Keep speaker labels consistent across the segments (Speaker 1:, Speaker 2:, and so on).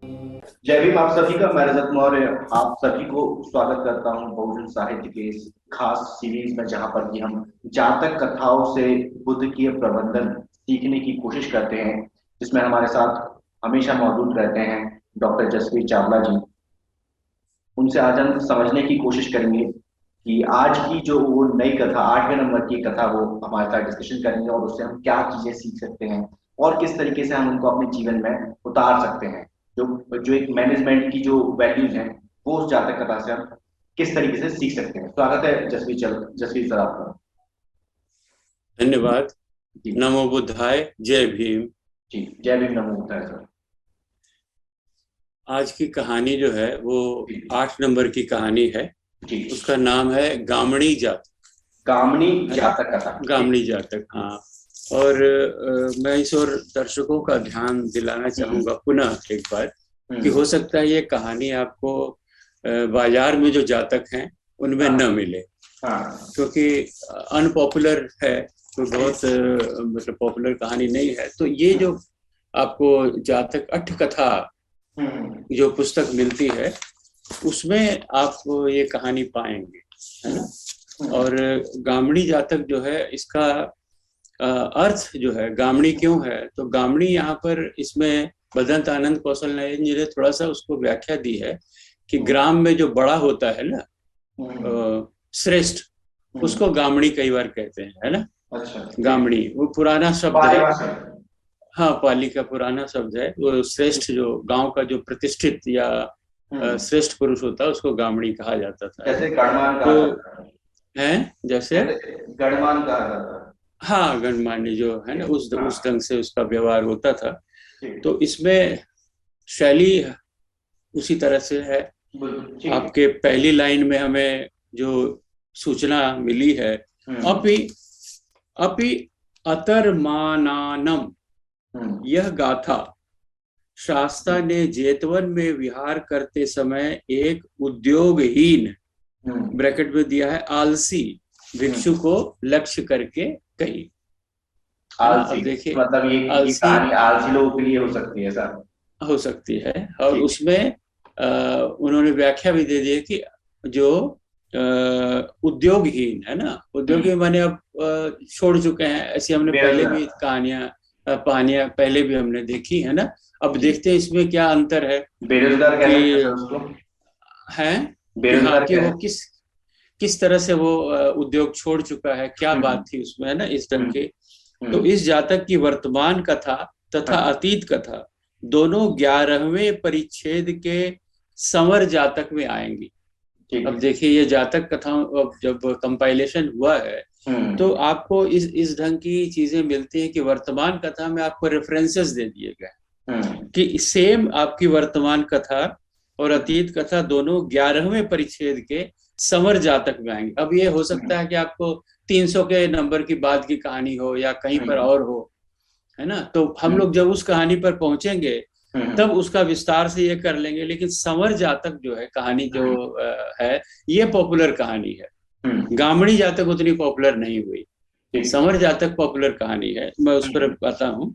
Speaker 1: जय भीम। आप सभी का मैं रजत मौर्य आप सभी को स्वागत करता हूं बहुजन साहित्य के इस खास सीरीज में, जहां पर कि हम जातक कथाओं से बुद्ध की प्रबंधन सीखने की कोशिश करते हैं, जिसमें हमारे साथ हमेशा मौजूद रहते हैं डॉक्टर जसवीर चावला जी। उनसे आज हम समझने की कोशिश करेंगे कि आज की जो वो नई कथा 8वें नंबर की कथा, वो हमारे साथ डिस्कशन करेंगे और उससे हम क्या चीजें सीख सकते हैं और किस तरीके से हम उनको अपने जीवन में उतार सकते हैं। जो जो एक मैनेजमेंट की जो वैल्यूज हैं, वो उस जातक कथा से हम किस तरीके से सीख सकते हैं। स्वागत है जसवीर सर आपका।
Speaker 2: धन्यवाद।
Speaker 1: जी।
Speaker 2: नमो बुद्धाय। जय भीम।
Speaker 1: जी। जय भीम। नमो बुद्धाय सर।
Speaker 2: आज की कहानी जो है वो
Speaker 1: जी।
Speaker 2: 8 नंबर की कहानी है।
Speaker 1: जी।
Speaker 2: उसका नाम है गामड़ी जातक।
Speaker 1: कामनी
Speaker 2: है ना?
Speaker 1: जातक कथा। ठीक।
Speaker 2: गामड़ी जातक, हाँ। और मैं इस और दर्शकों का ध्यान दिलाना
Speaker 1: हम्म।
Speaker 2: चाहूंगा पुनः एक बार कि
Speaker 1: हम्म।
Speaker 2: हो सकता है ये कहानी आपको बाजार में जो जातक हैं उनमें
Speaker 1: हाँ।
Speaker 2: न मिले,
Speaker 1: हाँ।
Speaker 2: क्योंकि अनपॉपुलर है। कोई
Speaker 1: जी।
Speaker 2: बहुत मतलब पॉपुलर कहानी नहीं है। तो ये जो आपको जातक अट्ठ कथा
Speaker 1: हम्म।
Speaker 2: जो पुस्तक मिलती है उसमें आप ये कहानी पाएंगे, है ना?
Speaker 1: हम्म।
Speaker 2: और गामड़ी जातक जो है इसका अर्थ जो है, गामड़ी क्यों है, तो गामड़ी यहाँ पर इसमें बदंत आनंद कौशल नयन जी ने थोड़ा सा उसको व्याख्या दी है कि
Speaker 1: हम्म।
Speaker 2: ग्राम में जो बड़ा होता है ना,
Speaker 1: हम्म।
Speaker 2: श्रेष्ठ,
Speaker 1: हम्म।
Speaker 2: उसको गामड़ी कई बार कहते हैं, है ना?
Speaker 1: अच्छा। ठीक।
Speaker 2: गामड़ी वो पुराना शब्द
Speaker 1: पाली
Speaker 2: है।
Speaker 1: भाषा।
Speaker 2: हाँ, पाली का पुराना शब्द है। वो श्रेष्ठ, जो गांव का जो प्रतिष्ठित या
Speaker 1: हम्म।
Speaker 2: श्रेष्ठ पुरुष होता है उसको गामड़ी कहा जाता था, है ना?
Speaker 1: जैसे गणमान कहा
Speaker 2: तो
Speaker 1: जाता है।
Speaker 2: है जैसे,
Speaker 1: जैसे गणमान कहा जाता है।
Speaker 2: हाँ, गणमान्य जो है ना,
Speaker 1: ठीक।
Speaker 2: उस
Speaker 1: हाँ।
Speaker 2: ढंग से उसका व्यवहार होता था।
Speaker 1: ठीक।
Speaker 2: तो इसमें शैली उसी तरह से है।
Speaker 1: ठीक।
Speaker 2: आपके पहली लाइन में हमें जो सूचना मिली है,
Speaker 1: हम्म।
Speaker 2: अपि अपि अतर्मानानम,
Speaker 1: हम्म।
Speaker 2: यह गाथा शास्ता
Speaker 1: हम्म।
Speaker 2: ने जेतवन में विहार करते समय एक उद्योगहीन,
Speaker 1: हम्म।
Speaker 2: ब्रैकेट में दिया है आलसी, भिक्षु
Speaker 1: हम्म।
Speaker 2: को लक्ष्य करके कही। है ना?
Speaker 1: आलसी।
Speaker 2: अब देखिए,
Speaker 1: मतलब ये
Speaker 2: आलसी
Speaker 1: कहानी आलसी लोगों के लिए हो सकती है सर।
Speaker 2: हो सकती है। और
Speaker 1: ठीक।
Speaker 2: उसमें उन्होंने व्याख्या भी दे दी है कि जो उद्योगहीन है ना, उद्योगी
Speaker 1: हम्म।
Speaker 2: माने अब छोड़ चुके हैं, ऐसी हमने पहले भी
Speaker 1: बेरोजगार।
Speaker 2: कहानियां कहानियां पहले भी हमने देखी है ना। अब
Speaker 1: जी।
Speaker 2: देखते हैं इसमें क्या अंतर है
Speaker 1: बेरोजगार कह
Speaker 2: कि
Speaker 1: सकते हैं सर उसको।
Speaker 2: है कि हाँ,
Speaker 1: बेरोजगार
Speaker 2: कि
Speaker 1: कह।
Speaker 2: वो किस किस तरह से वो उद्योग छोड़ चुका है, क्या बात
Speaker 1: हम्म।
Speaker 2: थी उसमें, है ना, इस ढंग
Speaker 1: हम्म।
Speaker 2: की। तो
Speaker 1: हम्म।
Speaker 2: इस जातक की वर्तमान कथा तथा
Speaker 1: हाँ।
Speaker 2: अतीत कथा दोनों 11वें परिच्छेद के संवर जातक में आएंगी।
Speaker 1: ठीक।
Speaker 2: अब देखिए, ये जातक कथा अब जब कंपाइलेशन हुआ है तो
Speaker 1: हम्म।
Speaker 2: आपको इस ढंग की चीजें मिलती हैं कि वर्तमान कथा में आपको रेफरेंसेस दे दिए गए
Speaker 1: हम्म।
Speaker 2: कि सेम आपकी वर्तमान कथा और अतीत कथा दोनों 11वें परिच्छेद के संवर जातक में आएंगे। अब ये हो सकता
Speaker 1: हम्म।
Speaker 2: है कि आपको 300 के नंबर की बाद की कहानी हो या कहीं पर
Speaker 1: हम्म।
Speaker 2: और हो, है ना? तो हम
Speaker 1: हम्म।
Speaker 2: लोग जब उस कहानी पर पहुंचेंगे
Speaker 1: हम्म।
Speaker 2: तब उसका विस्तार से ये कर लेंगे। लेकिन संवर जातक जो है कहानी जो
Speaker 1: हम्म।
Speaker 2: है, ये पॉपुलर कहानी है।
Speaker 1: हम्म।
Speaker 2: गामड़ी जातक उतनी पॉपुलर नहीं हुई।
Speaker 1: ठीक।
Speaker 2: संवर जातक पॉपुलर कहानी है, मैं उस पर
Speaker 1: हम्म।
Speaker 2: आता हूँ।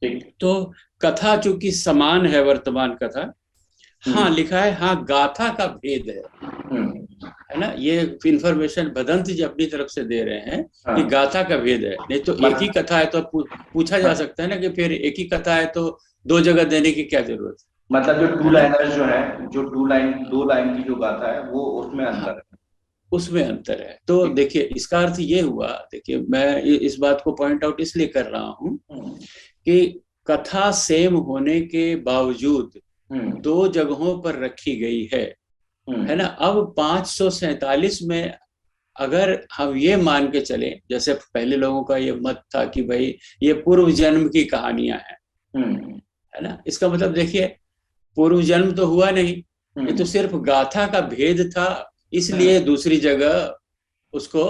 Speaker 1: ठीक।
Speaker 2: तो कथा चूंकि समान है, वर्तमान कथा, हाँ
Speaker 1: हम्म।
Speaker 2: लिखा है, हाँ गाथा का भेद
Speaker 1: हम्म।
Speaker 2: है ना। ये इंफॉर्मेशन भदंत जी अपनी तरफ से दे रहे हैं कि
Speaker 1: हाँ।
Speaker 2: गाथा का भेद है। नहीं तो एक ही
Speaker 1: मत,
Speaker 2: कथा है तो पूछा जा
Speaker 1: मत,
Speaker 2: सकता है ना कि फिर एक ही कथा है तो दो जगह देने की क्या जरूरत
Speaker 1: मतलब जो टू
Speaker 2: है ना?
Speaker 1: लाइनर जो है, जो टू लाइन दो लाइन की जो गाथा है, वो उसमें
Speaker 2: हाँ,
Speaker 1: अंतर है।
Speaker 2: उसमें अंतर है। तो
Speaker 1: ठीक।
Speaker 2: देखिए, इसका अर्थ ये हुआ, देखिए मैं इस बात को पॉइंट आउट इसलिए कर रहा हूँ
Speaker 1: हम्म।
Speaker 2: कि कथा सेम होने के बावजूद
Speaker 1: हम्म।
Speaker 2: दो जगहों पर रखी गई है ना।
Speaker 1: हम्म।
Speaker 2: अब 547 में अगर हम ये मान के चले, जैसे पहले लोगों का ये मत था कि भाई ये पूर्व जन्म की कहानियां हैं,
Speaker 1: हम्म।
Speaker 2: है ना, इसका मतलब देखिए, पूर्व जन्म तो हुआ नहीं, ये तो
Speaker 1: हम्म।
Speaker 2: सिर्फ गाथा का भेद था, इसलिए
Speaker 1: हम्म।
Speaker 2: दूसरी जगह उसको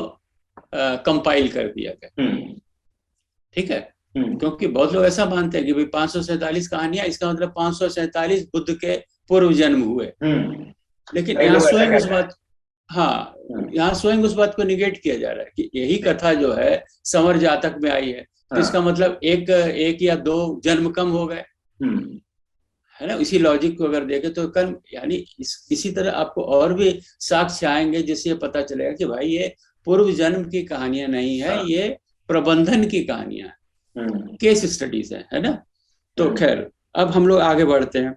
Speaker 2: कंपाइल कर दिया गया।
Speaker 1: हम्म।
Speaker 2: ठीक है?
Speaker 1: हम्म।
Speaker 2: क्योंकि बहुत लोग ऐसा मानते हैं कि भाई 547 कहानियां, इसका मतलब 547 बुद्ध के पूर्व जन्म हुए।
Speaker 1: हम्म।
Speaker 2: लेकिन
Speaker 1: कई
Speaker 2: यहाँ
Speaker 1: लोग ऐसा
Speaker 2: स्वयं उस
Speaker 1: कहते हैं।
Speaker 2: बात, हाँ,
Speaker 1: हम्म।
Speaker 2: यहाँ स्वयं उस बात को निगेट किया जा रहा है कि यही
Speaker 1: ठीक।
Speaker 2: कथा जो है संवर जातक में आई है, तो इसका
Speaker 1: हाँ।
Speaker 2: मतलब एक एक या दो जन्म कम हो गए,
Speaker 1: हम्म।
Speaker 2: है ना। इसी लॉजिक को अगर देखें तो कर्म यानी इसी तरह आपको और भी साक्ष्य आएंगे जिससे ये पता चलेगा कि भाई ये पूर्व जन्म की कहानियां नहीं है, ये प्रबंधन की कहानियां हैं, केस स्टडीज है ना। तो खैर अब हम लोग आगे बढ़ते हैं।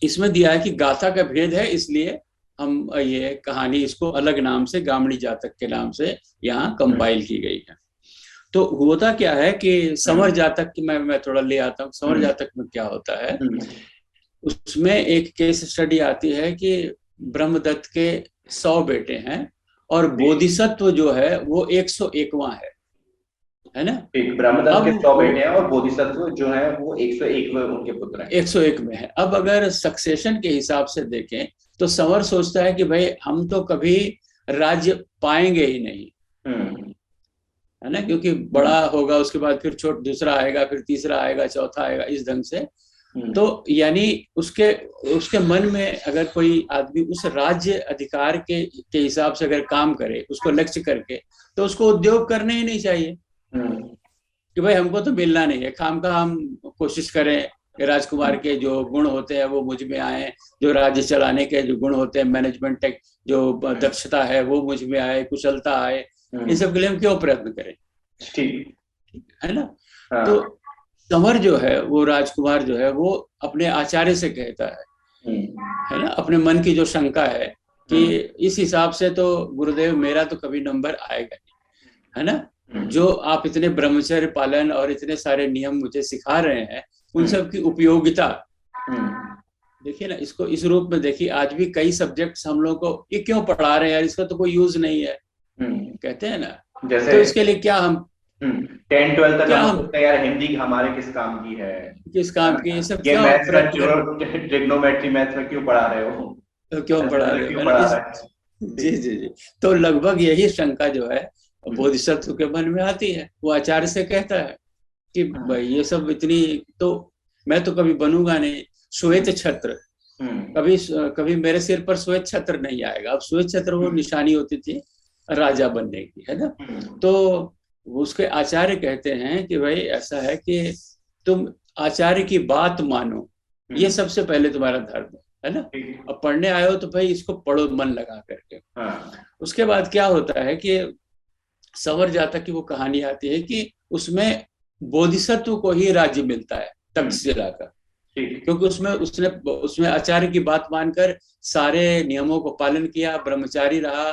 Speaker 2: इसमें दिया है कि गाथा का भेद है, इसलिए हम ये कहानी इसको अलग नाम से गामड़ी जातक के नाम से यहाँ कंपाइल की गई है। तो होता क्या है कि संवर जातक की मैं थोड़ा ले आता हूँ। संवर जातक में क्या होता है, उसमें एक केस स्टडी आती है कि ब्रह्मदत्त के 100 बेटे हैं और बोधिसत्व जो है वो 101वां है ना।
Speaker 1: ब्रह्मदत्त के 100 बेटे हैं और बोधिसत्व जो है वो 101 उनके पुत्र हैं,
Speaker 2: 101 में है। अब अगर सक्सेशन के हिसाब से देखें तो संवर सोचता है कि भाई हम तो कभी राज्य पाएंगे ही नहीं, है ना, क्योंकि बड़ा होगा, उसके बाद फिर दूसरा आएगा, फिर तीसरा आएगा, चौथा आएगा, इस ढंग से। तो यानी उसके मन में अगर कोई आदमी उस राज्य अधिकार के हिसाब से अगर काम करे, उसको लक्ष्य करके, तो उसको उद्योग करने ही नहीं चाहिए कि भाई हमको तो मिलना नहीं है। काम का हम कोशिश करें कि राजकुमार के जो गुण होते हैं वो मुझ में आए, जो राज्य चलाने के जो गुण होते हैं, मैनेजमेंट टेक जो दक्षता है वो मुझ में आए, कुशलता आए, इन सब के लिए हम क्यों प्रयत्न करें, ठीक है ना। तो संवर जो है वो राजकुमार जो है वो अपने आचार्य से कहता है ना, अपने मन की जो शंका है कि इस हिसाब से तो गुरुदेव मेरा तो कभी नंबर आएगा नहीं, है ना। जो आप इतने ब्रह्मचर्य पालन और इतने सारे नियम मुझे सिखा रहे हैं, उन सब की उपयोगिता देखिए ना, इसको इस रूप में देखिए। आज भी कई सब्जेक्ट्स हम लोग को ये क्यों पढ़ा रहे हैं यार, इसका तो कोई यूज नहीं है, कहते हैं ना। जैसे तो इसके लिए क्या हम
Speaker 1: 10-12 तक हम सोचते हैं यार हिंदी हमारे किस काम की है,
Speaker 2: किस काम की, ये सब
Speaker 1: ये मैथ्स में ट्रिग्नोमेट्री मैथ्स में क्यों पढ़ा रहे हो,
Speaker 2: क्यों पढ़ा रहे हो। जी जी जी। तो लगभग यही शंका जो है बोधिसत्व के मन में आती है। वो आचार्य से कहता है कि भाई ये सब इतनी, तो मैं तो कभी बनूंगा नहीं श्वेत छत्र, कभी मेरे सिर पर श्वेत छत्र नहीं आएगा। अब श्वेत छत्र वो निशानी होती थी राजा बनने की, है ना। तो उसके आचार्य कहते हैं कि भाई ऐसा है कि तुम आचार्य की बात मानो, ये सबसे पहले तुम्हारा धर्म है ना। अब पढ़ने आए हो तो भाई इसको पढ़ो मन लगा करके। उसके बाद क्या होता है कि संवर जातक की वो कहानी आती है कि उसमें बोधिसत्व को ही राज्य मिलता है तक्षशिला का, क्योंकि उसमें आचार्य की बात मानकर सारे नियमों को पालन किया, ब्रह्मचारी रहा,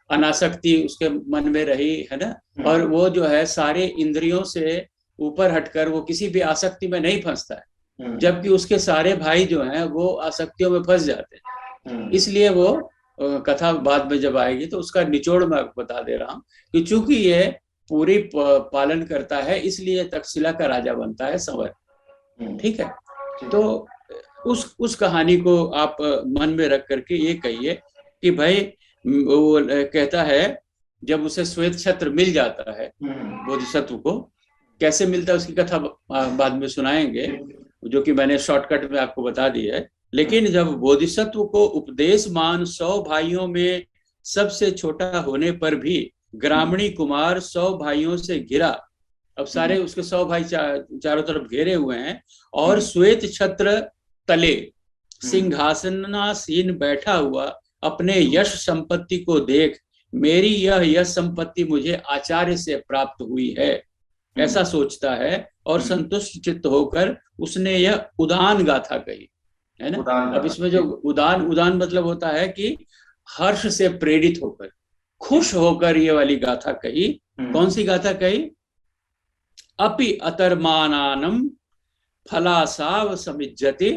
Speaker 2: अनासक्ति उसके मन में रही, है ना। और वो जो है सारे इंद्रियों से ऊपर हटकर वो किसी भी आसक्ति में नहीं फंसता है, जबकि उसके सारे भाई जो हैं वो आसक्तियों में फंस जाते हैं। इसलिए वो कथा बाद में जब आएगी तो उसका निचोड़ मैं बता दे रहा हूँ कि चूंकि ये पूरी पालन करता है इसलिए तक्षशिला का राजा बनता है संवर, ठीक है। तो उस कहानी को आप मन में रख करके ये कहिए कि भाई वो कहता है जब उसे श्वेत छत्र मिल जाता है बोधिसत्व को, कैसे मिलता है उसकी कथा बाद में सुनाएंगे, जो कि मैंने शॉर्टकट में आपको बता दी है। लेकिन जब बोधिसत्व को उपदेश मान 100 भाइयों में सबसे छोटा होने पर भी ग्रामणी कुमार 100 भाइयों से घिरा, अब सारे उसके 100 भाई चारों तरफ घेरे हुए हैं, और श्वेत छत्र तले सिंहासनासीन बैठा हुआ अपने यश संपत्ति को देख, मेरी यह यश संपत्ति मुझे आचार्य से प्राप्त हुई है, ऐसा सोचता है और संतुष्ट चित्त होकर उसने यह उदान गाथा कही, है ना। अब इसमें जो उदान मतलब होता है कि हर्ष से प्रेरित होकर, खुश होकर ये वाली गाथा कही। कौन सी गाथा कही? अपि अतर्मानानम फलासाव समिज्जति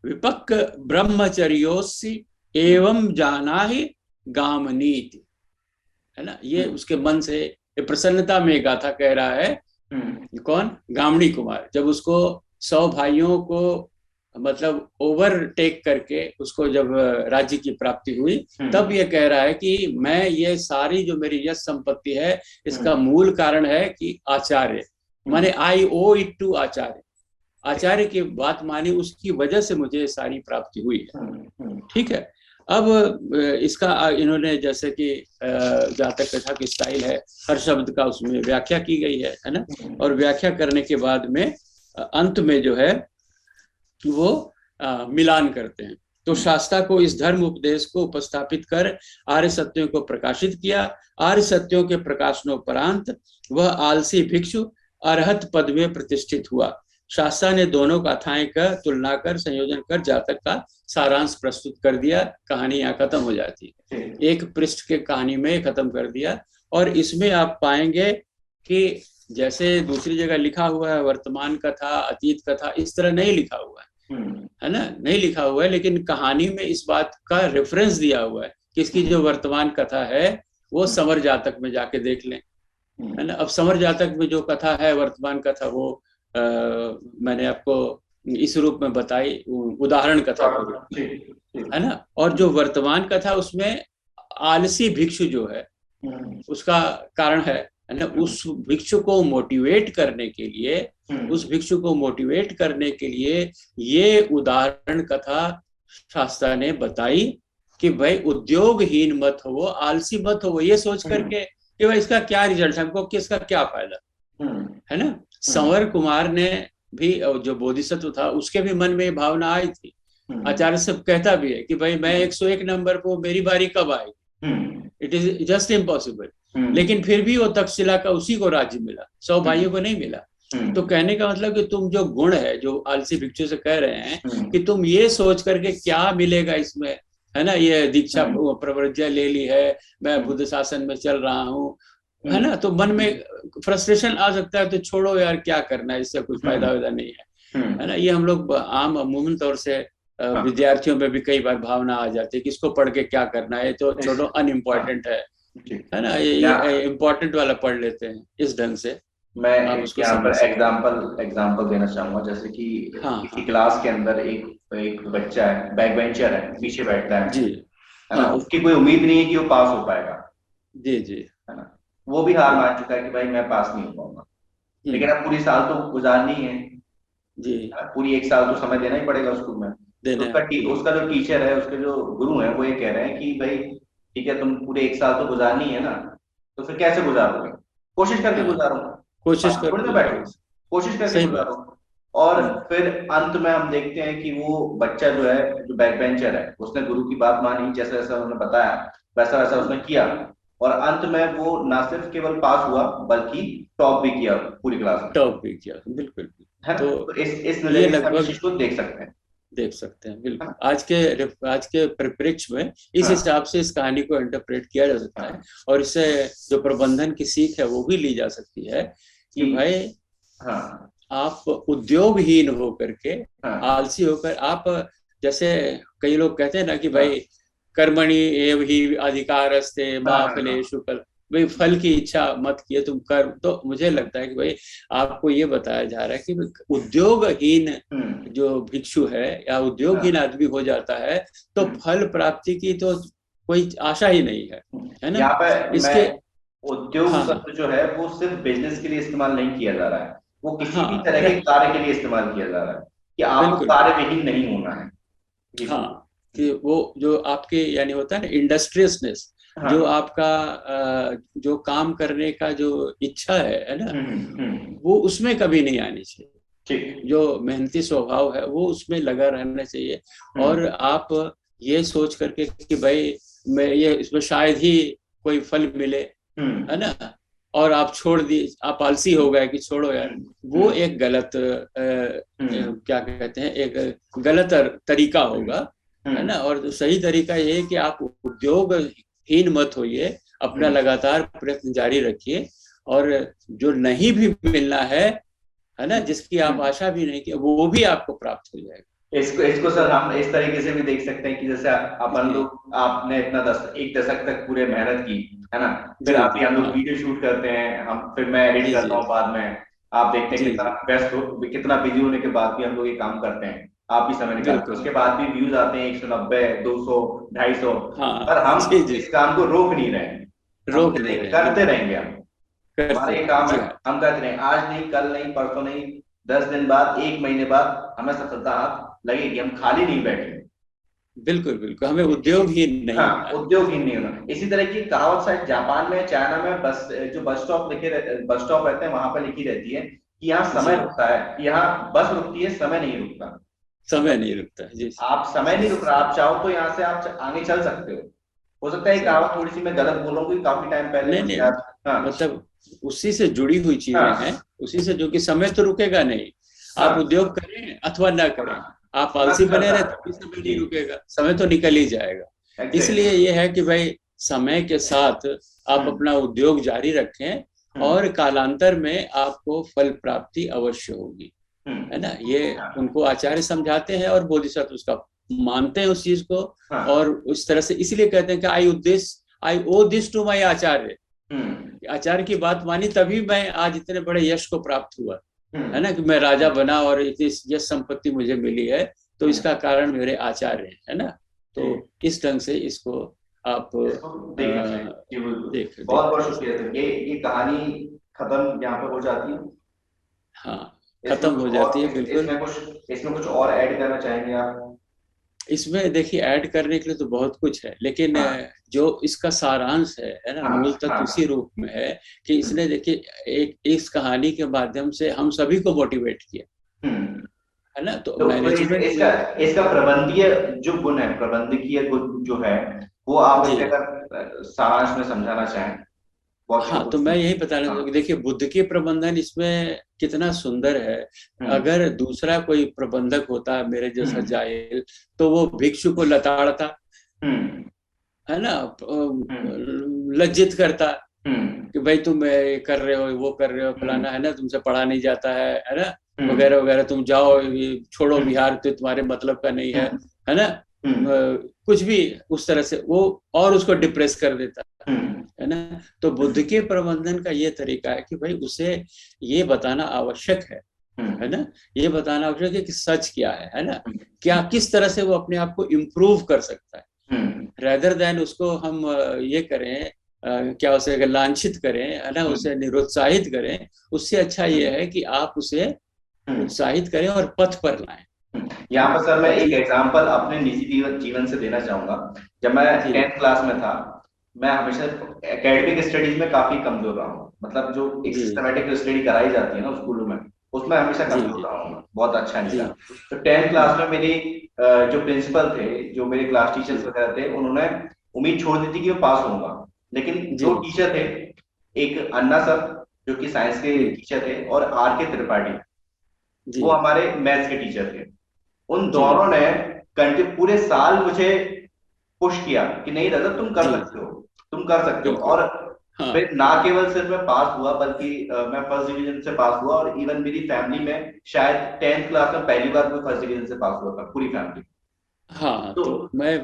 Speaker 2: विपक्क ब्रह्मचर्योसी एवं जाना ही गामनीति, है ना। ये उसके मन से प्रसन्नता में गाथा कह रहा है। कौन? गामणी कुमार। जब उसको 100 भाइयों को मतलब ओवरटेक करके उसको जब राज्य की प्राप्ति हुई, तब ये कह रहा है कि मैं ये सारी जो मेरी यश संपत्ति है इसका मूल कारण है कि आचार्य, माने आई ओ इट टू आचार्य, आचार्य की बात मानी, उसकी वजह से मुझे सारी प्राप्ति हुई है, ठीक है। अब इसका इन्होंने जैसे कि जातक कथा की स्टाइल है, हर शब्द का उसमें व्याख्या की गई है ना। और व्याख्या करने के बाद में अंत में जो है वो मिलान करते हैं। तो शास्त्रा को इस धर्म उपदेश को उपस्थापित कर आर्य सत्यों को प्रकाशित किया। आर्य सत्यों के प्रकाशनोपरांत वह आलसी भिक्षु अरहत पद में प्रतिष्ठित हुआ। शास्त्रा ने दोनों कथाएं का तुलना कर संयोजन कर जातक का सारांश प्रस्तुत कर दिया। कहानी यहाँ खत्म हो जाती है, एक पृष्ठ के कहानी में खत्म कर दिया। और इसमें आप पाएंगे कि जैसे दूसरी जगह लिखा हुआ है वर्तमान कथा, अतीत कथा, इस तरह नहीं लिखा हुआ है ना, नहीं लिखा हुआ है, लेकिन कहानी में इस बात का रेफरेंस दिया हुआ है कि इसकी जो वर्तमान कथा है वो समर जातक में जाके देख लें, है ना। अब समर जातक में जो कथा है वर्तमान कथा, वो मैंने आपको इस रूप में बताई, उदाहरण कथा के रूप में, है ना। और जो वर्तमान कथा उसमें आलसी भिक्षु जो है उसका कारण है ना, उस भिक्षु को मोटिवेट करने के लिए, उस भिक्षु को मोटिवेट करने के लिए ये उदाहरण कथा शास्त्रा ने बताई कि भाई उद्योगहीन मत हो, आलसी मत हो, ये सोच करके कि भाई इसका क्या रिजल्ट है, हमको किसका क्या फायदा, है ना। संवर कुमार ने भी, जो बोधिसत्व था, उसके भी मन में ये भावना आई थी। आचार्य सब कहता भी है कि भाई मैं 101 नंबर पर, मेरी बारी कब आएगी, इट इज जस्ट इम्पॉसिबल। लेकिन फिर भी वो तक्षशिला का उसी को राज्य मिला, 100 भाइयों को नहीं मिला। तो कहने का मतलब कि तुम जो गुण है, जो आलसी भिक्षु से कह रहे हैं कि तुम ये सोच करके क्या मिलेगा इसमें, है ना, ये दीक्षा प्रवृत्तियां ले ली है, मैं बुद्ध शासन में चल रहा हूँ, है ना, तो मन में फ्रस्ट्रेशन आ सकता है, तो छोड़ो यार, क्या करना है, इससे कुछ फायदा वायदा नहीं है ना। ये हम लोग आम अमूमन तौर से विद्यार्थियों में भी कई बार भावना आ जाती है कि इसको पढ़ के क्या करना है, तो छोड़ो, अनइम्पोर्टेंट है ना, ये इम्पोर्टेंट वाला पढ़ लेते हैं इस ढंग से।
Speaker 1: मैं यहाँ पर एग्जाम्पल देना चाहूंगा, जैसे कि किसी क्लास के अंदर एक बच्चा है, बैक बेंचर है, पीछे बैठता है जी, है ना, उसकी कोई उम्मीद नहीं है कि वो पास हो पाएगा, जी जी, है ना, वो भी हार मान चुका है कि भाई मैं पास नहीं हो पाऊंगा, लेकिन अब पूरी साल तो गुजारनी है जी, पूरी 1 साल तो समय देना ही पड़ेगा उसको में। तो उसका जो टीचर है, उसके जो गुरु है, वो ये कह रहे हैं कि भाई ठीक है, तुम पूरे 1 साल तो गुजारनी है ना, तो फिर कैसे गुजारोगे, कोशिश करके गुजारो, कोशिश करके बैठो, कोशिश करके गुजारो। और फिर अंत में हम देखते हैं कि वो बच्चा जो है, जो बैक बेंचर है, उसने गुरु की बात मानी, जैसा जैसा उन्होंने बताया वैसा वैसा उसने किया, और अंत में वो ना सिर्फ केवल पास हुआ बल्कि टॉप भी किया, पूरी क्लास में टॉप भी किया, बिल्कुल है। तो इस नजरिए से हम इस चीज को देख सकते हैं, बिल्कुल। आज के परिप्रेक्ष्य में इस हिसाब से इस कहानी को इंटरप्रेट किया जा सकता है, और इससे जो प्रबंधन की सीख है वो भी ली जा सकती है कि भाई आप उद्योगहीन होकर के, आलसी होकर, आप जैसे कई लोग कहते हैं ना कि भाई कर्मणि एव ही अधिकारस्ते मा फलेषु फल, भाई फल की इच्छा मत किए तुम कर। तो मुझे लगता है कि भाई आपको ये बताया जा रहा है कि उद्योगहीन जो भिक्षु है या उद्योगहीन आदमी हो जाता है तो फल प्राप्ति की तो कोई आशा ही नहीं है ना। यहाँ पे इसके उद्योग शब्द जो है वो सिर्फ बिजनेस के लिए इस्तेमाल नहीं किया जा रहा है, वो किसी भी तरह के कार्य के लिए इस्तेमाल किया जा रहा है कि आपको कार्य विहीन नहीं होना है।
Speaker 2: हाँ, कि वो जो आपके यानी होता है ना इंडस्ट्रियसनेस, जो आपका जो काम करने का जो इच्छा है ना, वो उसमें कभी नहीं आनी चाहिए। जो मेहनती स्वभाव है वो उसमें लगा रहना चाहिए, और आप ये सोच करके कि भाई मैं ये इसमें शायद ही कोई फल मिले, है ना, और आप छोड़ दिए, आप आलसी हो गए कि छोड़ो यार, वो एक गलत क्या कहते हैं, एक गलत तरीका होगा, है ना। और सही तरीका ये है कि आप उद्योगहीन मत होइए, अपना लगातार प्रयत्न जारी रखिए, और जो नहीं भी मिलना है ना, जिसकी आप आशा भी नहीं की, वो भी आपको प्राप्त हो जाएगा।
Speaker 1: इसको सर हम इस तरीके से भी देख सकते हैं कि जैसे अपन लोग, आपने इतना 1 दशक तक पूरे मेहनत की, है ना, फिर आप हम लोग वीडियो शूट करते हैं, हम फिर मैं एडिट करता हूँ बाद में, आप देखते हैं कितना व्यस्त हो, कितना बिजी होने के बाद भी हम लोग ये काम करते हैं, आप भी समय निकालते हैं, उसके बाद भी व्यूज आते हैं 190, 200, 250, पर हम इस काम को रोक नहीं रहे, करते रहेंगे। हम हमारा ये काम है, हम करते रहेंगे, आज नहीं, कल नहीं, परसों नहीं, 10 दिन बाद, 1 महीने बाद हमें सफलता हाथ लगेगी, हम खाली नहीं बैठे।
Speaker 2: बिल्कुल बिल्कुल, हमें उद्योगहीन नहीं,
Speaker 1: हाँ, उद्योगहीन नहीं होना। इसी तरह की कहावत शायद जापान में, चाइना में बस स्टॉप रहते हैं, वहां पर लिखी रहती है कि यहाँ समय रुकता है, यहाँ बस रुकती है, समय नहीं रुकता।
Speaker 2: समय नहीं रुकता है जी।
Speaker 1: आप समय नहीं रुक रहा, आप चाहो तो यहाँ से आप आगे चल सकते हो सकता है ये
Speaker 2: सही।
Speaker 1: कहावत थोड़ी सी मैं गलत बोल रहा हूँ, क्योंकि काफी टाइम पहले
Speaker 2: नहीं
Speaker 1: मैं
Speaker 2: नहीं,
Speaker 1: शायद, हाँ
Speaker 2: मतलब उसी से जुड़ी हुई चीजें हैं,
Speaker 1: हाँ
Speaker 2: उसी से, जो कि समय तो रुकेगा नहीं। आप
Speaker 1: हाँ
Speaker 2: उद्योग करें अथवा ना करें,
Speaker 1: हाँ,
Speaker 2: आप
Speaker 1: मैं
Speaker 2: आलसी बने
Speaker 1: करता
Speaker 2: रहे तब भी
Speaker 1: हूँ
Speaker 2: समय
Speaker 1: जी,
Speaker 2: नहीं रुकेगा, समय तो निकल ही जाएगा।
Speaker 1: एग्जैक्टली।
Speaker 2: इसलिए ये है कि भाई समय के साथ आप
Speaker 1: हम्म
Speaker 2: अपना उद्योग जारी रखें,
Speaker 1: हम्म
Speaker 2: और कालांतर में आपको फल प्राप्ति अवश्य होगी, है
Speaker 1: हम्म,
Speaker 2: ना। ये
Speaker 1: हाँ
Speaker 2: उनको आचार्य समझाते हैं और बोधिसत्व उसका मानते हैं उस चीज को।
Speaker 1: हाँ
Speaker 2: और उस तरह से इसलिए कहते हैं कि आई ओ दिस टू माई आचार्य।
Speaker 1: हम्म
Speaker 2: आचार्य की बात मानी तभी मैं आज इतने बड़े यश को प्राप्त हुआ, है
Speaker 1: हम्म
Speaker 2: ना, कि मैं राजा बना और इतनी यश संपत्ति मुझे मिली है, तो
Speaker 1: हम्म,
Speaker 2: इसका कारण मेरे आचार्य हैं, है ना। तो
Speaker 1: जी,
Speaker 2: इस ढंग से इसको आप
Speaker 1: इसको देखना चाहिए जी, बिल्कुल। बहुत
Speaker 2: देखना
Speaker 1: बहुत
Speaker 2: चाहिए।
Speaker 1: शुक्रिया सर, ये कहानी खत्म यहाँ पे हो जाती है।
Speaker 2: हाँ,
Speaker 1: इसमें
Speaker 2: खत्म
Speaker 1: कुछ
Speaker 2: हो
Speaker 1: और
Speaker 2: जाती है बिल्कुल।
Speaker 1: इसमें कुछ और ऐड करना चाहेंगे आप?
Speaker 2: इसमें देखिए ऐड करने के लिए तो बहुत कुछ है, लेकिन
Speaker 1: हाँ
Speaker 2: जो इसका सारांश है ना,
Speaker 1: हाँ
Speaker 2: मूल तत्व
Speaker 1: हाँ
Speaker 2: इसी रूप में है कि
Speaker 1: हम्म
Speaker 2: इसने देखिए एक इस कहानी के माध्यम से हम सभी को मोटिवेट किया,
Speaker 1: हम्म।
Speaker 2: है ना। तो
Speaker 1: तो
Speaker 2: मैनेजमेंट
Speaker 1: इसका
Speaker 2: में
Speaker 1: इसका प्रबंधीय जो गुण है, प्रबंधकीय गुण जो है, वो आप
Speaker 2: जी,
Speaker 1: इसे अगर सारांश में समझाना चाहें, बहुत
Speaker 2: हाँ,
Speaker 1: छोटे
Speaker 2: तो मैं
Speaker 1: से।
Speaker 2: यही बताना
Speaker 1: हाँ
Speaker 2: चाहूँगा कि देखिए बुद्ध के प्रबंधन इसमें कितना सुंदर है।
Speaker 1: हम्म
Speaker 2: अगर दूसरा कोई प्रबंधक होता मेरे जैसा
Speaker 1: हम्म
Speaker 2: जाहिल, तो वो भिक्षु को लताड़ता,
Speaker 1: हम्म
Speaker 2: है ना,
Speaker 1: हम्म
Speaker 2: लज्जित करता
Speaker 1: हम्म
Speaker 2: कि भाई तुम ये कर रहे हो, वो कर रहे हो,
Speaker 1: हम्म
Speaker 2: फलाना, है ना, तुमसे पढ़ा नहीं जाता है ना,
Speaker 1: हम्म
Speaker 2: वगैरह वगैरह, तुम जाओ, ये छोड़ो
Speaker 1: हम्म
Speaker 2: बिहार, तो तुम्हारे मतलब का नहीं
Speaker 1: हम्म
Speaker 2: है ना।
Speaker 1: हम्म
Speaker 2: कुछ भी उस तरह से वो, और उसको डिप्रेस कर देता,
Speaker 1: हम्म
Speaker 2: है ना। तो बुद्ध के प्रबंधन का ये तरीका है कि भाई उसे ये बताना आवश्यक है
Speaker 1: हम्म
Speaker 2: ना, ये बताना आवश्यक है कि सच क्या है ना,
Speaker 1: हम्म
Speaker 2: क्या किस तरह से वो अपने आप को इम्प्रूव कर सकता है,
Speaker 1: हम्म
Speaker 2: रेदर देन उसको हम ये करें, क्या उसे लांछित करें, है ना, उसे निरुत्साहित करें। उससे अच्छा ये
Speaker 1: हम्म
Speaker 2: है कि आप उसे
Speaker 1: हम्म
Speaker 2: उत्साहित करें और पथ पर लाएं, है
Speaker 1: यहाँ
Speaker 2: ना।
Speaker 1: पर सर मैं
Speaker 2: पथ
Speaker 1: एक एग्जांपल अपने निजी जीवन जीवन से देना चाहूंगा। जब मैं
Speaker 2: जी
Speaker 1: 10th क्लास में था, मैं हमेशा एकेडमिक स्टडीज में काफी कमजोर रहा हूँ, मतलब जो एक
Speaker 2: जी
Speaker 1: सिस्टमेटिक स्टडी कराई जाती है ना स्कूलों में, उसमें हमेशा
Speaker 2: जी
Speaker 1: कमजोर
Speaker 2: जी
Speaker 1: रहा हूँ मैं, बहुत अच्छा नहीं
Speaker 2: जी
Speaker 1: रहा। तो 10th क्लास में मेरी जो प्रिंसिपल थे, जो मेरे क्लास टीचर्स
Speaker 2: जी
Speaker 1: वगैरह थे, उन्होंने उम्मीद छोड़ दी थी कि मैं पास होऊंगा। लेकिन
Speaker 2: जी
Speaker 1: दो टीचर थे, एक अन्ना सर जो कि साइंस के
Speaker 2: जी
Speaker 1: टीचर थे, और आर के त्रिपाठी,
Speaker 2: जी
Speaker 1: वो हमारे मैथ्स के टीचर थे। उन
Speaker 2: जी
Speaker 1: दोनों ने पूरे साल मुझे पुश किया कि नहीं दादा तुम कर
Speaker 2: जी
Speaker 1: सकते हो, तुम कर सकते हो।
Speaker 2: बिल्कुल।
Speaker 1: और
Speaker 2: हाँ
Speaker 1: फिर ना केवल सिर्फ मैं पास हुआ, बल्कि मैं फर्स्ट डिवीजन से पास हुआ, और इवन मेरी फैमिली में शायद 10th क्लास में पहली बार कोई फर्स्ट डिवीजन से पास हुआ था, पूरी फैमिली।
Speaker 2: हाँ,
Speaker 1: तो
Speaker 2: तो मैं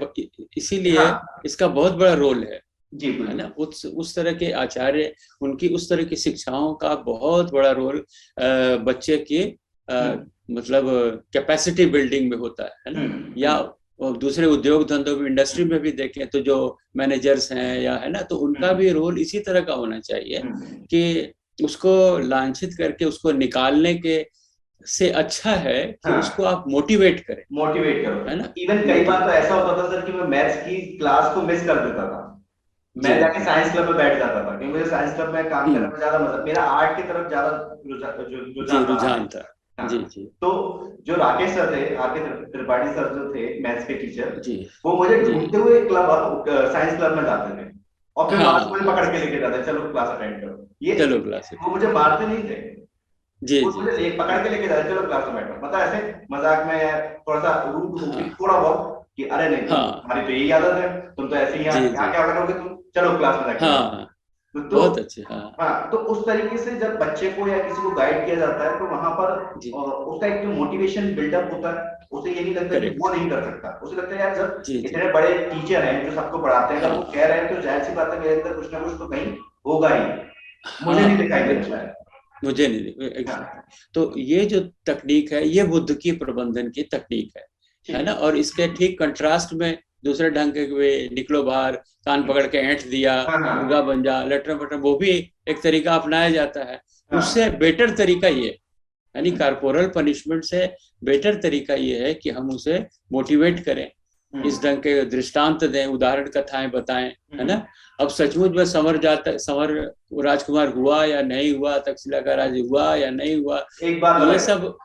Speaker 2: इसीलिए
Speaker 1: हाँ
Speaker 2: इसका बहुत बड़ा रोल
Speaker 1: जी
Speaker 2: है
Speaker 1: बिल्कुल।
Speaker 2: ना। उस तरह के आचार्य, उनकी उस तरह की शिक्षाओं का बहुत बड़ा रोल बच्चे के
Speaker 1: हम्म
Speaker 2: मतलब कैपेसिटी बिल्डिंग में होता है ना। या
Speaker 1: हम्म
Speaker 2: और दूसरे उद्योग धंधों में, इंडस्ट्री
Speaker 1: हम्म
Speaker 2: में भी देखें तो जो मैनेजर्स हैं या, है ना, तो उनका
Speaker 1: हम्म
Speaker 2: भी रोल इसी तरह का होना चाहिए
Speaker 1: हम्म
Speaker 2: कि उसको लांछित करके उसको निकालने के से अच्छा है कि उसको
Speaker 1: हाँ,
Speaker 2: आप मोटिवेट करें,
Speaker 1: मोटिवेट
Speaker 2: है
Speaker 1: करो।
Speaker 2: ना,
Speaker 1: इवन कई बार तो
Speaker 2: मोटिवेट।
Speaker 1: ऐसा होता था सर कि मैं मैथ्स की क्लास को मिस कर देता था,
Speaker 2: जी
Speaker 1: मैं जाके साइंस क्लब में बैठ जाता था, क्योंकि मुझे साइंस क्लब में काम करने
Speaker 2: हम्म
Speaker 1: में ज्यादा मजा, मेरा आर्ट की तरफ ज्यादा
Speaker 2: जी,
Speaker 1: रुझान रहा
Speaker 2: रुझान था।
Speaker 1: हमेशा। हाँ,
Speaker 2: जी जी
Speaker 1: तो जो राकेश सर थे, आर के त्रिपाठी सर जो थे मैथ्स के टीचर,
Speaker 2: जी
Speaker 1: वो मुझे
Speaker 2: जी।
Speaker 1: ढूंढते हुए क्लब साइंस क्लब में जाते थे, और फिर वहां से
Speaker 2: हाँ
Speaker 1: मुझे
Speaker 2: हाँ,
Speaker 1: पकड़ के लेके जाते, चलो क्लास अटेंड करो ये।
Speaker 2: चलो क्लास
Speaker 1: वो
Speaker 2: अटेंड।
Speaker 1: मुझे मारते नहीं थे,
Speaker 2: जी
Speaker 1: वो
Speaker 2: जी
Speaker 1: मुझे
Speaker 2: जी
Speaker 1: पकड़ के लेके जाते, चलो क्लास में बैठो, मतलब ऐसे मजाक में या थोड़ा सा रूड होके
Speaker 2: हाँ
Speaker 1: थोड़ा बहुत, कि अरे नहीं तुम,
Speaker 2: हाँ
Speaker 1: तुम्हारी तो यही आदत है, तुम तो ऐसे ही यहाँ
Speaker 2: जी
Speaker 1: यहाँ
Speaker 2: जी
Speaker 1: क्या करोगे तुम, चलो क्लास में जाके बैठो।
Speaker 2: हाँ,
Speaker 1: तो
Speaker 2: बहुत अच्छे, हाँ
Speaker 1: हाँ, तो उस तरीके से जब बच्चे को या किसी को गाइड किया जाता है, तो वहां पर
Speaker 2: जी,
Speaker 1: उसका एक जो मोटिवेशन बिल्डअप होता है, उसे ये नहीं लगता कि वो
Speaker 2: करेक्ट।
Speaker 1: नहीं कर सकता, उसे लगता है यार जब
Speaker 2: जी जी
Speaker 1: इतने बड़े टीचर हैं जो सबको पढ़ाते हैं, अगर वो
Speaker 2: हाँ
Speaker 1: कह रहे हैं तो जाहिर सी बात है मेरे अंदर कुछ ना कुछ तो कहीं होगा ही, मुझे नहीं
Speaker 2: हाँ
Speaker 1: दिखाई दे रहा
Speaker 2: बिल्कुल,
Speaker 1: है।
Speaker 2: मुझे नहीं एग्जैक्टली।
Speaker 1: हाँ
Speaker 2: तो ये जो तकनीक है, ये बुद्ध की प्रबंधन की तकनीक है
Speaker 1: ठीक
Speaker 2: ना।
Speaker 1: है।
Speaker 2: और इसके ठीक कंट्रास्ट में दूसरे ढंग के वे निकलो बाहर, कान पकड़ के ऐंठ दिया,
Speaker 1: हाँ
Speaker 2: मुर्गा
Speaker 1: हाँ
Speaker 2: बन जा, लटर पटर, वो भी एक तरीका अपनाया जाता है। उससे
Speaker 1: हाँ
Speaker 2: बेटर तरीका ये, यानी
Speaker 1: हम्म
Speaker 2: कारपोरल पनिशमेंट से बेटर तरीका ये है कि हम उसे मोटिवेट करें, इस
Speaker 1: हम्म
Speaker 2: ढंग के दृष्टांत दें, उदाहरण कथाएं बताएं, है ना।
Speaker 1: हम्म।
Speaker 2: अब सचमुच में समर राजकुमार हुआ या नहीं हुआ, तक्षशिला का राज्य हुआ या नहीं हुआ,
Speaker 1: एक बात
Speaker 2: ये
Speaker 1: अलग है।
Speaker 2: सब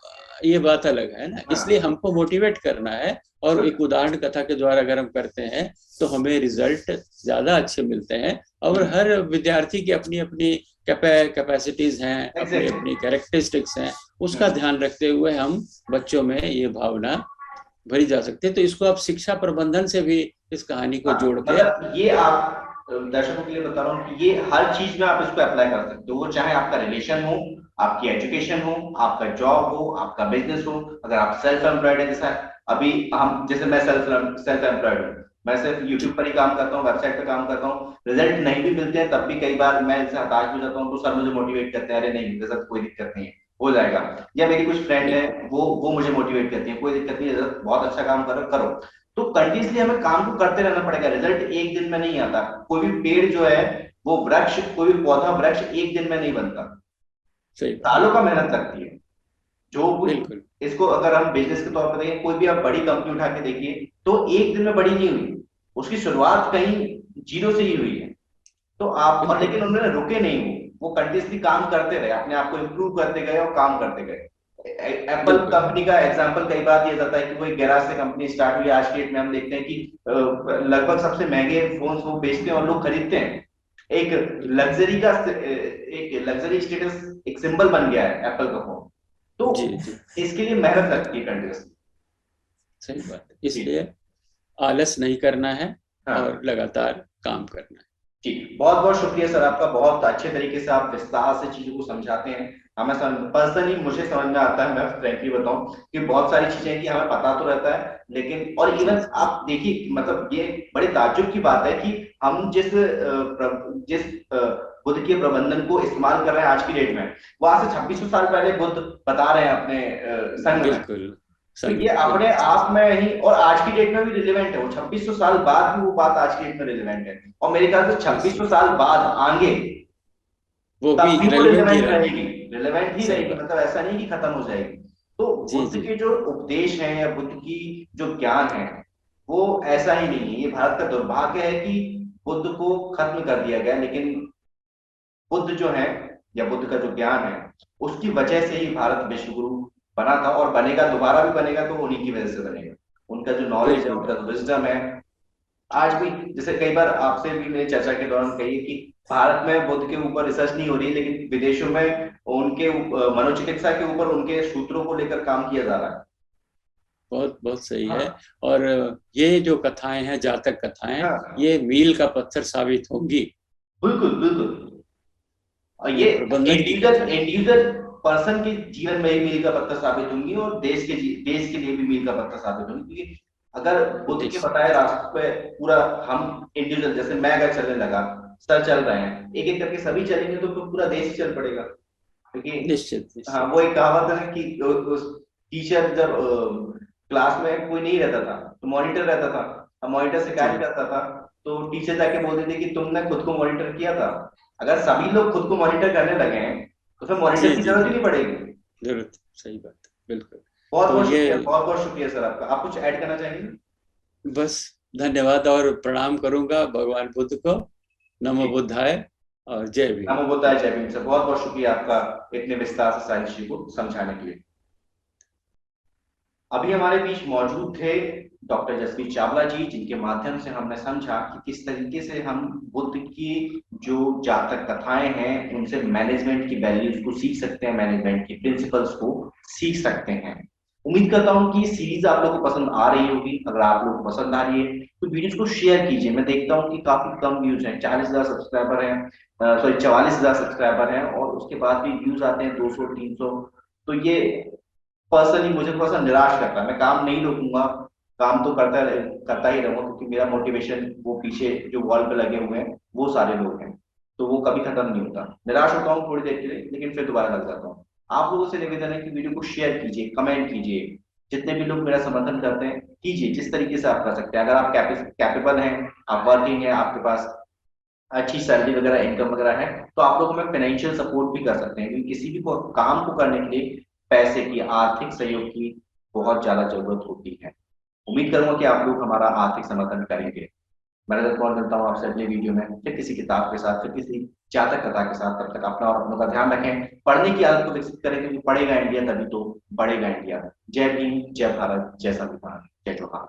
Speaker 2: ये बात अलग है ना।
Speaker 1: हाँ।
Speaker 2: इसलिए हमको मोटिवेट करना है, और एक उदाहरण कथा के द्वारा अगर हम करते हैं तो हमें रिजल्ट ज्यादा अच्छे मिलते हैं। और हर विद्यार्थी की अपनी अपनी कैपेसिटीज हैं, अपनी अपनी कैरेक्टरिस्टिक्स हैं, उसका ध्यान रखते हुए हम बच्चों में ये भावना भरी जा सकती है। तो इसको आप शिक्षा प्रबंधन से भी इस कहानी को जोड़ के,
Speaker 1: मतलब ये आप दर्शकों के लिए बता रहा हूँ कि ये हर चीज में आप इसको अप्लाई कर सकते हो, वो चाहे आपका रिलेशन हो, आपकी एजुकेशन हो, आपका जॉब हो, आपका बिजनेस हो, अगर आप सेल्फ एम्प्लॉयड है, जैसा अभी हम, जैसे मैं सेल्फ एम्प्लॉयड हूँ, मैं सिर्फ यूट्यूब पर ही काम करता हूँ, वेबसाइट पर काम करता हूँ, रिजल्ट नहीं भी मिलते हैं तब भी कई बार मैं इससे हताश हो जाता हूँ, तो सर मुझे मोटिवेट करते हैं, अरे नहीं रिजल्ट कोई दिक्कत नहीं है, हो जाएगा। या मेरी कुछ फ्रेंड है, वो मुझे मोटिवेट करती है, कोई दिक्कत नहीं है, रिजल्ट बहुत अच्छा काम करो करो। तो कंटिन्यूसली हमें काम को करते रहना पड़ेगा, रिजल्ट एक दिन में नहीं आता। कोई भी पेड़ जो है, वो वृक्ष, कोई भी पौधा वृक्ष एक दिन में नहीं बनता,
Speaker 2: सही
Speaker 1: सालों का मेहनत लगती है। जो कुछ,
Speaker 2: बिल्कुल
Speaker 1: इसको अगर हम बिजनेस के तौर पर देखें, कोई भी आप बड़ी कंपनी उठा के देखिए तो एक दिन में बड़ी नहीं हुई, उसकी शुरुआत कहीं जीरो से ही हुई है। तो आप, और लेकिन उन्होंने रुके नहीं, वो कंटिन्यूसली काम करते रहे, अपने आप को इम्प्रूव करते गए और काम करते गए। एप्पल कंपनी का एग्जांपल कई बार दिया जाता है कि वो एक गैराज से कंपनी स्टार्ट हुई, आज की डेट में हम देखते हैं कि लगभग सबसे महंगे फोन वो बेचते हैं और लोग खरीदते हैं। एक लग्जरी का, एक लग्जरी स्टेटस, एक सिंबल बन गया है एप्पल का फोन। तो
Speaker 2: जी जी,
Speaker 1: इसके लिए मेहनत लगती है कंटिन्यूसली।
Speaker 2: सही बात है। इसलिए आलस नहीं करना है और
Speaker 1: हाँ
Speaker 2: लगातार काम करना है।
Speaker 1: ठीक, बहुत बहुत शुक्रिया सर आपका, बहुत अच्छे तरीके से आप विस्तार से चीजों को समझाते हैं। हमें पर्सनली मुझे समझ में आता है, मैं फ्रेंकली बताऊं कि बहुत सारी चीजें कि हमें पता तो रहता है, लेकिन और
Speaker 2: जी
Speaker 1: इवन आप देखिए, मतलब ये बड़े ताज्जुब की बात है कि हम जिस बुद्ध के प्रबंधन को इस्तेमाल कर रहे हैं आज की डेट में, वो आज से 2600 साल पहले बुद्ध बता रहे हैं अपने संघ में।
Speaker 2: बिल्कुल
Speaker 1: तो
Speaker 2: संग
Speaker 1: ये
Speaker 2: में,
Speaker 1: अपने
Speaker 2: बिल्कुल
Speaker 1: आप में ही, और आज की डेट में भी रिलेवेंट है, वो 2600 साल बाद भी वो बात आज की डेट में रिलेवेंट है, और मेरे ख्याल से 2600
Speaker 2: निश्चित,
Speaker 1: साल बाद आगे
Speaker 2: वो
Speaker 1: तब
Speaker 2: भी
Speaker 1: भी वो
Speaker 2: रेलिवेंट ही
Speaker 1: रिलेवेंट
Speaker 2: रहेगी।
Speaker 1: रहेगी, रिलेवेंट ही
Speaker 2: सही
Speaker 1: रहेगी,
Speaker 2: बात।
Speaker 1: मतलब ऐसा नहीं कि खत्म हो जाएगी। तो
Speaker 2: जी
Speaker 1: बुद्ध
Speaker 2: जी
Speaker 1: के जो उपदेश हैं या बुद्ध की जो ज्ञान है, वो ऐसा ही नहीं है। ये भारत का दुर्भाग्य है कि बुद्ध को खत्म कर दिया गया, लेकिन बुद्ध जो है, या बुद्ध का जो ज्ञान है, उसकी वजह से ही भारत विश्व गुरु बना था, और बनेगा, दोबारा भी बनेगा तो उन्हीं की वजह से बनेगा। उनका जो नॉलेज है,
Speaker 2: बिल्कुल
Speaker 1: उनका जो विजडम है, आज भी, जैसे कई बार आपसे भी मेरी चर्चा के दौरान कही है कि भारत में बुद्ध के ऊपर रिसर्च नहीं हो रही, लेकिन विदेशों में उनके मनोचिकित्सा के ऊपर उनके सूत्रों को लेकर काम किया जा रहा है।
Speaker 2: बहुत बहुत सही है।
Speaker 1: हाँ
Speaker 2: और ये जो कथाएं हैं, जातक कथाएं,
Speaker 1: हाँ
Speaker 2: ये मील का पत्थर साबित होंगी।
Speaker 1: बिल्कुल बिल्कुल। और
Speaker 2: ये
Speaker 1: ये
Speaker 2: प्रबंधन की
Speaker 1: इंडिविजुअल
Speaker 2: कथाएं।
Speaker 1: इंडिविजुअल पर्सन के जीवन में ही मील का पत्थर साबित होंगी, और देश के लिए भी मील का पत्थर साबित होंगी, क्योंकि अगर बुद्ध के
Speaker 2: निश्चित
Speaker 1: बताए रास्ते पे पूरा हम इंडिविजुअल, जैसे मैं अगर चलने लगा, सर चल रहे हैं, एक एक करके सभी चलेंगे तो फिर पूरा देश ही चल पड़ेगा। क्योंकि
Speaker 2: निश्चित
Speaker 1: हाँ, वो
Speaker 2: निश्चित।
Speaker 1: एक कहावत है ना कि उस टीचर जब क्लास में कोई नहीं रहता था तो मॉनिटर रहता था, अब मॉनिटर शिकायत
Speaker 2: जी
Speaker 1: करता था, तो टीचर जाके बोल देते कि तुमने खुद को मॉनिटर किया था। अगर सभी लोग खुद को मॉनिटर करने लगे हैं तो फिर
Speaker 2: जी
Speaker 1: मॉनिटर की
Speaker 2: जी
Speaker 1: जरूरत ही
Speaker 2: जी,
Speaker 1: नहीं पड़ेगी।
Speaker 2: जरूरत, सही बात है, बिल्कुल।
Speaker 1: बहुत
Speaker 2: तो
Speaker 1: बहुत
Speaker 2: ये
Speaker 1: शुक्रिया, बहुत बहुत शुक्रिया सर आपका। आप कुछ ऐड करना चाहेंगे?
Speaker 2: बस धन्यवाद, और प्रणाम करूंगा भगवान बुद्ध को। नमो
Speaker 1: जी,
Speaker 2: बुद्धाय और जय भीम।
Speaker 1: नमो बुद्धाय, जय भीम सर, बहुत बहुत शुक्रिया आपका इतने विस्तार से सारी चीजों को समझाने के लिए। अभी हमारे बीच मौजूद थे डॉक्टर जसवीर चावला जी, जिनके माध्यम से हमने समझा कि किस तरीके से हम बुद्ध की जो जातक कथाएं हैं उनसे मैनेजमेंट की वैल्यूज को सीख सकते हैं, मैनेजमेंट की प्रिंसिपल्स को सीख सकते हैं। उम्मीद करता हूं कि सीरीज आप लोगों को पसंद आ रही होगी। अगर आप लोगों को पसंद आ रही है तो वीडियोज को शेयर कीजिए। मैं देखता हूँ कि काफी कम व्यूज हैं, 40,000 सब्सक्राइबर हैं, सॉरी 44,000 सब्सक्राइबर हैं, और उसके बाद भी व्यूज आते हैं 200 300। तो ये पर्सनली मुझे थोड़ा सा निराश करता है। मैं काम नहीं रोकूंगा, काम तो करता ही रहूंगा, क्योंकि मेरा मोटिवेशन वो पीछे जो वॉल पे लगे हुए हैं वो सारे लोग हैं, तो वो कभी खत्म नहीं होता। निराश होता हूँ थोड़ी देर के लिए, लेकिन फिर दोबारा लग जाता हूँ। आप लोगों से निवेदन है कि वीडियो को शेयर कीजिए, कमेंट कीजिए, जितने भी लोग मेरा समर्थन करते हैं कीजिए, जिस तरीके से आप कर सकते हैं। अगर आप कैपेबल हैं, आप वर्किंग है, आपके पास अच्छी सैलरी वगैरह, इनकम वगैरह है, तो आप लोग हमें फाइनेंशियल सपोर्ट भी कर सकते हैं, क्योंकि किसी भी काम को करने के लिए पैसे की, आर्थिक सहयोग की बहुत ज्यादा जरूरत होती है। उम्मीद करूंगा कि आप लोग हमारा आर्थिक समर्थन करेंगे। मैं रजत कुमार मिलता हूँ आपसे अगले वीडियो में, फिर किसी किताब के साथ, फिर किसी जातक कथा के साथ। तब तक अपना और अपनों का ध्यान रखें, पढ़ने की आदत को विकसित करें, क्योंकि पढ़ेगा इंडिया तभी तो बढ़ेगा इंडिया। जय भीम, जय भारत, जय संविधान, जय जोहार।